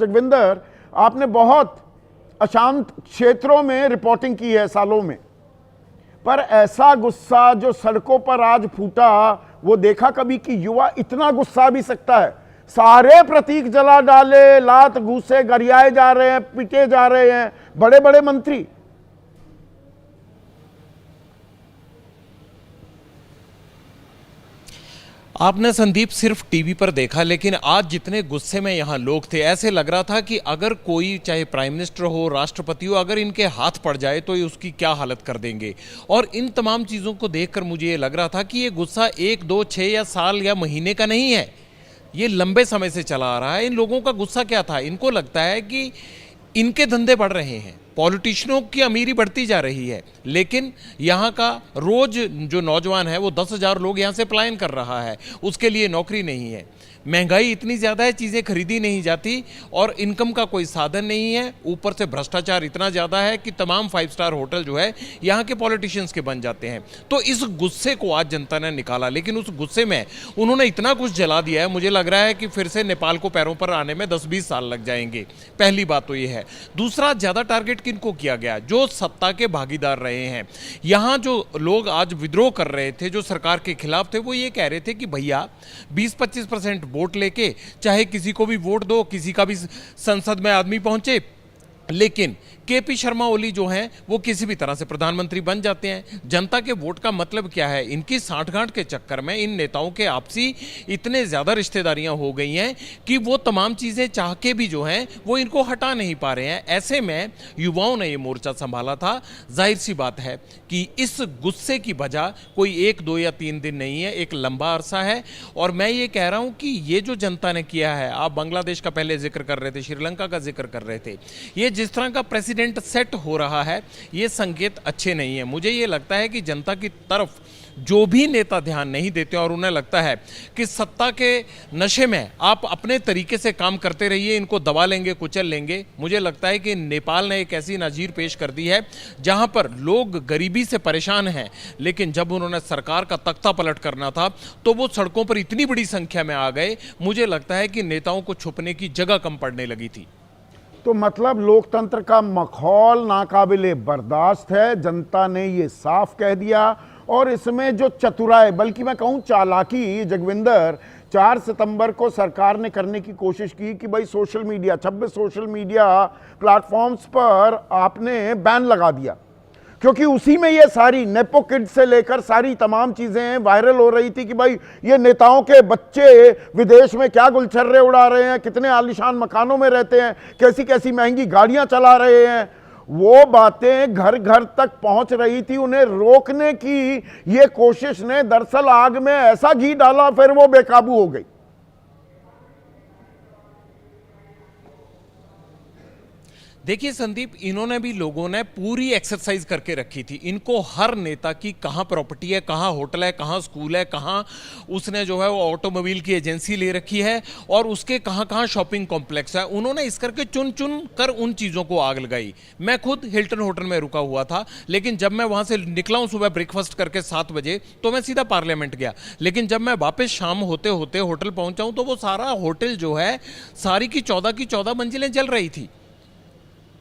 जगविंदर, आपने बहुत अशांत क्षेत्रों में रिपोर्टिंग की है सालों में, पर ऐसा गुस्सा जो सड़कों पर आज फूटा वो देखा कभी कि युवा इतना गुस्सा भी सकता है? सारे प्रतीक जला डाले, लात घूसे गरियाए जा रहे हैं, पीटे जा रहे हैं बड़े बड़े मंत्री। आपने संदीप सिर्फ टीवी पर देखा, लेकिन आज जितने गुस्से में यहाँ लोग थे, ऐसे लग रहा था कि अगर कोई चाहे प्राइम मिनिस्टर हो, राष्ट्रपति हो, अगर इनके हाथ पड़ जाए तो ये उसकी क्या हालत कर देंगे। और इन तमाम चीज़ों को देखकर मुझे ये लग रहा था कि ये गुस्सा 1, 2, 6 या साल या महीने का नहीं है, ये लंबे समय से चला आ रहा है। इन लोगों का गुस्सा क्या था? इनको लगता है कि इनके धंधे बढ़ रहे हैं, पॉलिटिशियनों की अमीरी बढ़ती जा रही है, लेकिन यहाँ का रोज जो नौजवान है वो 10,000 लोग यहाँ से पलायन कर रहा है, उसके लिए नौकरी नहीं है, महंगाई इतनी ज़्यादा है, चीज़ें खरीदी नहीं जाती और इनकम का कोई साधन नहीं है, ऊपर से भ्रष्टाचार इतना ज़्यादा है कि तमाम 5 स्टार होटल जो है यहाँ के पॉलिटिशियंस के बन जाते हैं। तो इस गुस्से को आज जनता ने निकाला, लेकिन उस गुस्से में उन्होंने इतना कुछ जला दिया है, मुझे लग रहा है कि फिर से नेपाल को पैरों पर आने में 10-20 साल लग जाएंगे। पहली बात तो ये है। दूसरा, ज़्यादा टारगेट किनको किया गया? जो सत्ता के भागीदार रहे हैं। यहाँ जो लोग आज विद्रोह कर रहे थे, जो सरकार के खिलाफ थे, वो ये कह रहे थे कि भैया 20-25% वोट लेके चाहे किसी को भी वोट दो, किसी का भी संसद में आदमी पहुंचे, लेकिन केपी शर्मा ओली जो हैं वो किसी भी तरह से प्रधानमंत्री बन जाते हैं। जनता के वोट का मतलब क्या है? इनकी सांठगांठ के चक्कर में इन नेताओं के आपसी इतने ज़्यादा रिश्तेदारियां हो गई हैं कि वो तमाम चीज़ें चाह के भी जो हैं वो इनको हटा नहीं पा रहे हैं। ऐसे में युवाओं ने ये मोर्चा संभाला था। जाहिर सी बात है कि इस गुस्से की वजह कोई 1, 2 या 3 दिन नहीं है, एक लंबा अरसा है। और मैं ये कह रहा हूँ कि ये जो जनता ने किया है, आप बांग्लादेश का पहले जिक्र कर रहे थे, श्रीलंका का जिक्र कर रहे थे, ये जिस तरह का प्रेसिडेंट सेट हो रहा है, ये संकेत अच्छे नहीं है। मुझे ये लगता है कि जनता की तरफ जो भी नेता ध्यान नहीं देते और उन्हें लगता है कि सत्ता के नशे में आप अपने तरीके से काम करते रहिए, इनको दबा लेंगे, कुचल लेंगे। मुझे लगता है कि नेपाल ने एक ऐसी नज़ीर पेश कर दी है जहां पर लोग गरीबी से परेशान हैं, लेकिन जब उन्होंने सरकार का तख्ता पलट करना था तो वो सड़कों पर इतनी बड़ी संख्या में आ गए, मुझे लगता है कि नेताओं को छुपने की जगह कम पड़ने लगी थी। तो मतलब लोकतंत्र का माहौल नाकाबिले बर्दाश्त है, जनता ने ये साफ कह दिया। और इसमें जो चतुराई, बल्कि मैं कहूं चालाकी, जगविंदर, 4 सितंबर को सरकार ने करने की कोशिश की कि भाई social media, 26 social media platforms पर आपने बैन लगा दिया, क्योंकि उसी में ये सारी नेपो किड से लेकर सारी तमाम चीजें वायरल हो रही थी कि भाई ये नेताओं के बच्चे विदेश में क्या गुलछर्रे उड़ा रहे हैं, कितने आलीशान मकानों में रहते हैं, कैसी कैसी महंगी गाड़ियां चला रहे हैं। वो बातें घर घर तक पहुंच रही थी। उन्हें रोकने की ये कोशिश ने दरअसल आग में ऐसा घी डाला, फिर वो बेकाबू हो गई। देखिए संदीप, इन्होंने भी, लोगों ने पूरी एक्सरसाइज करके रखी थी। इनको हर नेता की कहाँ प्रॉपर्टी है, कहाँ होटल है, कहाँ स्कूल है, कहाँ उसने जो है वो ऑटोमोबाइल की एजेंसी ले रखी है और उसके कहाँ कहाँ शॉपिंग कॉम्प्लेक्स है, उन्होंने इस करके चुन चुन कर उन चीज़ों को आग लगाई। मैं खुद हिल्टन होटल में रुका हुआ था, लेकिन जब मैं वहाँ से निकला हूँ सुबह ब्रेकफास्ट करके 7 बजे, तो मैं सीधा पार्लियामेंट गया। लेकिन जब मैं वापस शाम होते होते होटल पहुँचा हूँ तो वो सारा होटल जो है, सारी की 14 मंजिलें जल रही थी।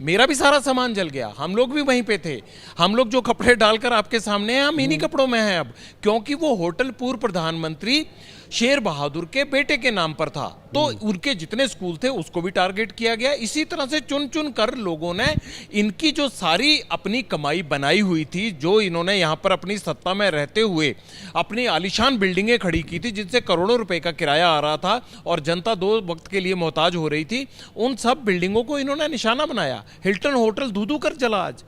मेरा भी सारा सामान जल गया, हम लोग भी वहीं पे थे। हम लोग जो कपड़े डालकर आपके सामने हैं, हम इन्हीं कपड़ों में हैं अब, क्योंकि वो होटल पूर्व प्रधानमंत्री शेर बहादुर के बेटे के नाम पर था, तो उनके जितने स्कूल थे उसको भी टारगेट किया गया। इसी तरह से चुन चुन कर लोगों ने इनकी जो सारी अपनी कमाई बनाई हुई थी, जो इन्होंने यहाँ पर अपनी सत्ता में रहते हुए अपनी आलीशान बिल्डिंगें खड़ी की थी, जिनसे करोड़ों रुपए का किराया आ रहा था और जनता 2 वक्त के लिए मोहताज हो रही थी, उन सब बिल्डिंगों को इन्होंने निशाना बनाया। हिल्टन होटल धू धू कर जला, आज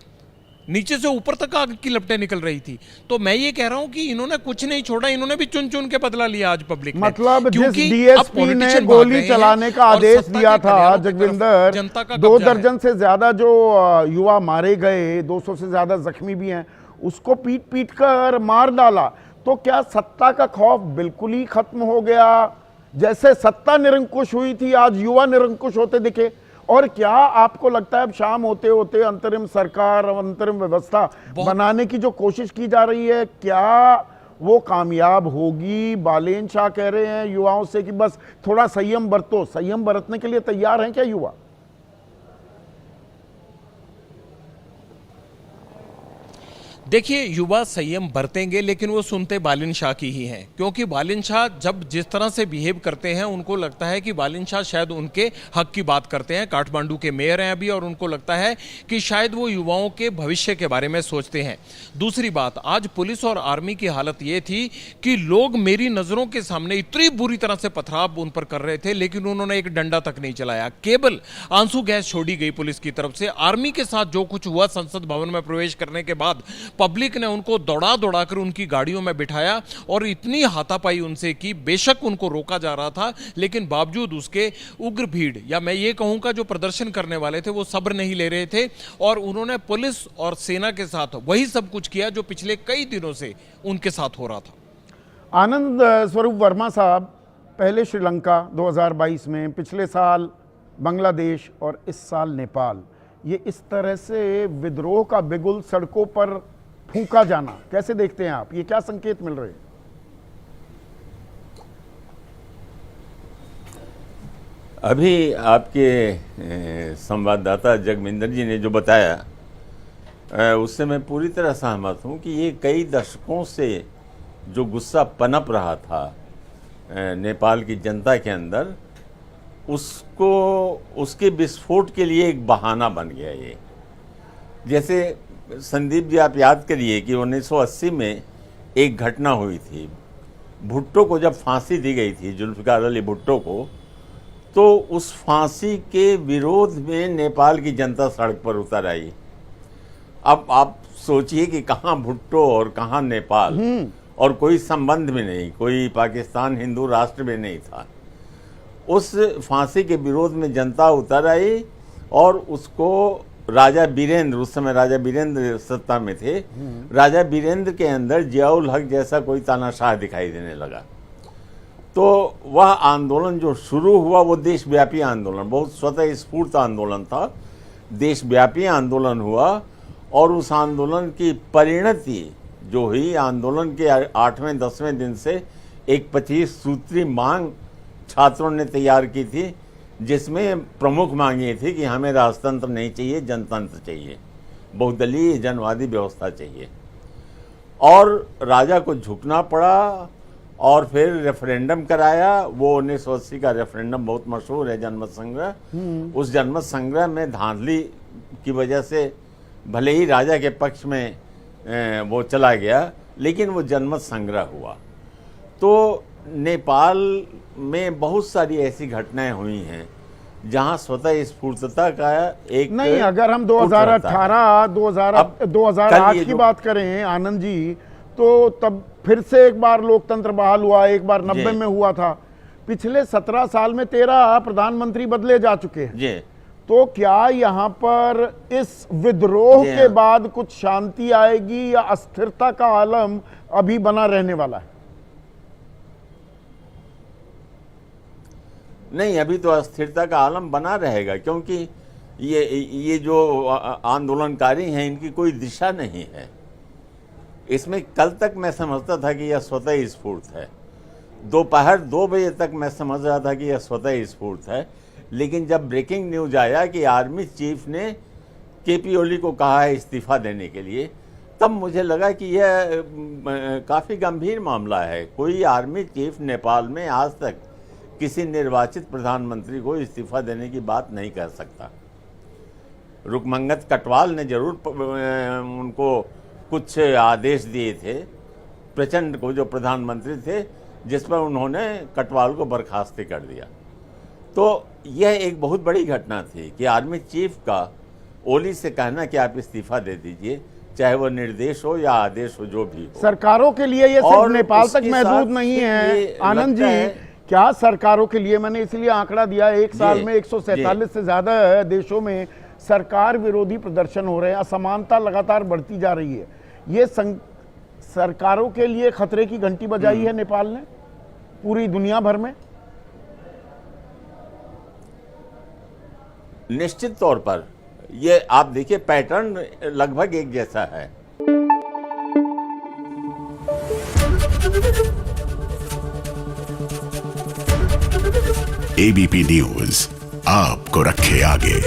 नीचे से ऊपर तक आग की लपटें निकल रही थी। तो मैं ये कह रहा हूं कि इन्होंने कुछ नहीं छोड़ा, इन्होंने भी चुन चुन के बदला लिया आज पब्लिक ने। मतलब जिस डीएसपी ने गोली चलाने का आदेश दिया था, जगविंदर, 2 दर्जन से ज्यादा जो युवा मारे गए, 200 से ज्यादा जख्मी भी हैं, उसको पीट पीट कर मार डाला। तो क्या सत्ता का खौफ बिल्कुल ही खत्म हो गया? जैसे सत्ता निरंकुश हुई थी, आज युवा निरंकुश होते दिखे। और क्या आपको लगता है अब शाम होते होते अंतरिम सरकार, अंतरिम व्यवस्था बनाने की जो कोशिश की जा रही है, क्या वो कामयाब होगी। बालेन शाह कह रहे हैं युवाओं से कि बस थोड़ा संयम बरतो। संयम बरतने के लिए तैयार हैं क्या युवा? देखिए, युवा संयम बरतेंगे, लेकिन वो सुनते बालिन शाह की ही हैं, क्योंकि बालिन शाह जब जिस तरह से बिहेव करते हैं उनको लगता है कि बालिन शाह शायद उनके हक की बात करते हैं। काठमांडू के मेयर हैं अभी, और उनको लगता है कि शायद वो युवाओं के भविष्य के बारे में सोचते हैं। दूसरी बात, आज पुलिस और आर्मी की हालत ये थी कि लोग मेरी नजरों के सामने इतनी बुरी तरह से पथराव उन पर कर रहे थे, लेकिन उन्होंने एक डंडा तक नहीं चलाया। केवल आंसू गैस छोड़ी गई पुलिस की तरफ से। आर्मी के साथ जो कुछ हुआ, संसद भवन में प्रवेश करने के बाद पब्लिक ने उनको दौड़ा दौड़ा कर उनकी गाड़ियों में बिठाया और इतनी हाथापाई उनसे की। बेशक उनको रोका जा रहा था, लेकिन बावजूद उसके उग्र भीड़, या मैं ये कहूंगा जो प्रदर्शन करने वाले थे, वो सब्र नहीं ले रहे थे, और उन्होंने पुलिस और सेना के साथ वही सब कुछ किया जो पिछले कई दिनों से उनके साथ हो रहा था। आनंद स्वरूप वर्मा साहब, पहले श्रीलंका 2022 में, पिछले साल बांग्लादेश और इस साल नेपाल, ये इस तरह से विद्रोह का बिगुल सड़कों पर फूंका जाना कैसे देखते हैं आप? ये क्या संकेत मिल रहे हैं? अभी आपके संवाददाता जगविंदर जी ने जो बताया, उससे मैं पूरी तरह सहमत हूं कि ये कई दशकों से जो गुस्सा पनप रहा था नेपाल की जनता के अंदर, उसको उसके विस्फोट के लिए एक बहाना बन गया ये। जैसे संदीप जी, आप याद करिए कि 1980 में एक घटना हुई थी। भुट्टो को जब फांसी दी गई थी, जुल्फिकार अली भुट्टो को, तो उस फांसी के विरोध में नेपाल की जनता सड़क पर उतर आई। अब आप सोचिए कि कहाँ भुट्टो और कहाँ नेपाल, और कोई संबंध भी नहीं, कोई पाकिस्तान हिंदू राष्ट्र भी नहीं था। उस फांसी के विरोध में जनता उतर आई और उसको राजा बीरेंद्र, उस समय राजा बीरेंद्र सत्ता में थे, राजा बीरेंद्र के अंदर जियाउल हक जैसा कोई तानाशाह दिखाई देने लगा। तो वह आंदोलन जो शुरू हुआ वो देशव्यापी आंदोलन, बहुत स्वतः स्फूर्त आंदोलन था, देशव्यापी आंदोलन हुआ। और उस आंदोलन की परिणति जो हुई, आंदोलन के 8वें 10वें दिन से एक 25 सूत्री मांग छात्रों ने तैयार की थी, जिसमें प्रमुख मांग ये थी कि हमें राजतंत्र नहीं चाहिए, जनतंत्र चाहिए, बहुदलीय जनवादी व्यवस्था चाहिए। और राजा को झुकना पड़ा और फिर रेफरेंडम कराया। वो 1980 का रेफरेंडम बहुत मशहूर है, जनमत संग्रह। उस जनमत संग्रह में धांधली की वजह से भले ही राजा के पक्ष में वो चला गया, लेकिन वो जनमत संग्रह हुआ। तो नेपाल में बहुत सारी ऐसी घटनाएं हुई हैं जहां स्वतः स्फूर्तता का एक नहीं, अगर हम 2018 2008 की बात करें आनंद जी, तो तब फिर से एक बार लोकतंत्र बहाल हुआ, एक बार 90 में हुआ था। पिछले 17 साल में 13 प्रधानमंत्री बदले जा चुके हैं। तो क्या यहाँ पर इस विद्रोह के बाद कुछ शांति आएगी या अस्थिरता का आलम अभी बना रहने वाला है? नहीं, अभी तो अस्थिरता का आलम बना रहेगा, क्योंकि ये जो आंदोलनकारी हैं, इनकी कोई दिशा नहीं है। इसमें कल तक मैं समझता था कि यह स्वतः स्फूर्त है, दोपहर 2 बजे तक मैं समझ रहा था कि यह स्वतः स्फूर्त है। लेकिन जब ब्रेकिंग न्यूज आया कि आर्मी चीफ ने केपी ओली को कहा है इस्तीफा देने के लिए, तब मुझे लगा कि यह काफ़ी गंभीर मामला है। कोई आर्मी चीफ नेपाल में आज तक किसी निर्वाचित प्रधानमंत्री को इस्तीफा देने की बात नहीं कर सकता। रुकमंगत कटवाल ने जरूर उनको कुछ आदेश दिए थे, प्रचंड को जो प्रधानमंत्री थे, जिस पर उन्होंने कटवाल को बर्खास्त कर दिया। तो यह एक बहुत बड़ी घटना थी कि आर्मी चीफ का ओली से कहना कि आप इस्तीफा दे दीजिए, चाहे वो निर्देश हो या आदेश हो, जो भी हो। सरकारों के लिए ये सिर्फ नेपाल तक महदूद नहीं है आनंद जी, क्या सरकारों के लिए, मैंने इसलिए आंकड़ा दिया, एक साल में 147 से ज्यादा देशों में सरकार विरोधी प्रदर्शन हो रहे हैं, असमानता लगातार बढ़ती जा रही है। ये सरकारों के लिए खतरे की घंटी बजाई है नेपाल ने पूरी दुनिया भर में। निश्चित तौर पर ये आप देखिए, पैटर्न लगभग एक जैसा है। एबीपी न्यूज आपको रखे आगे।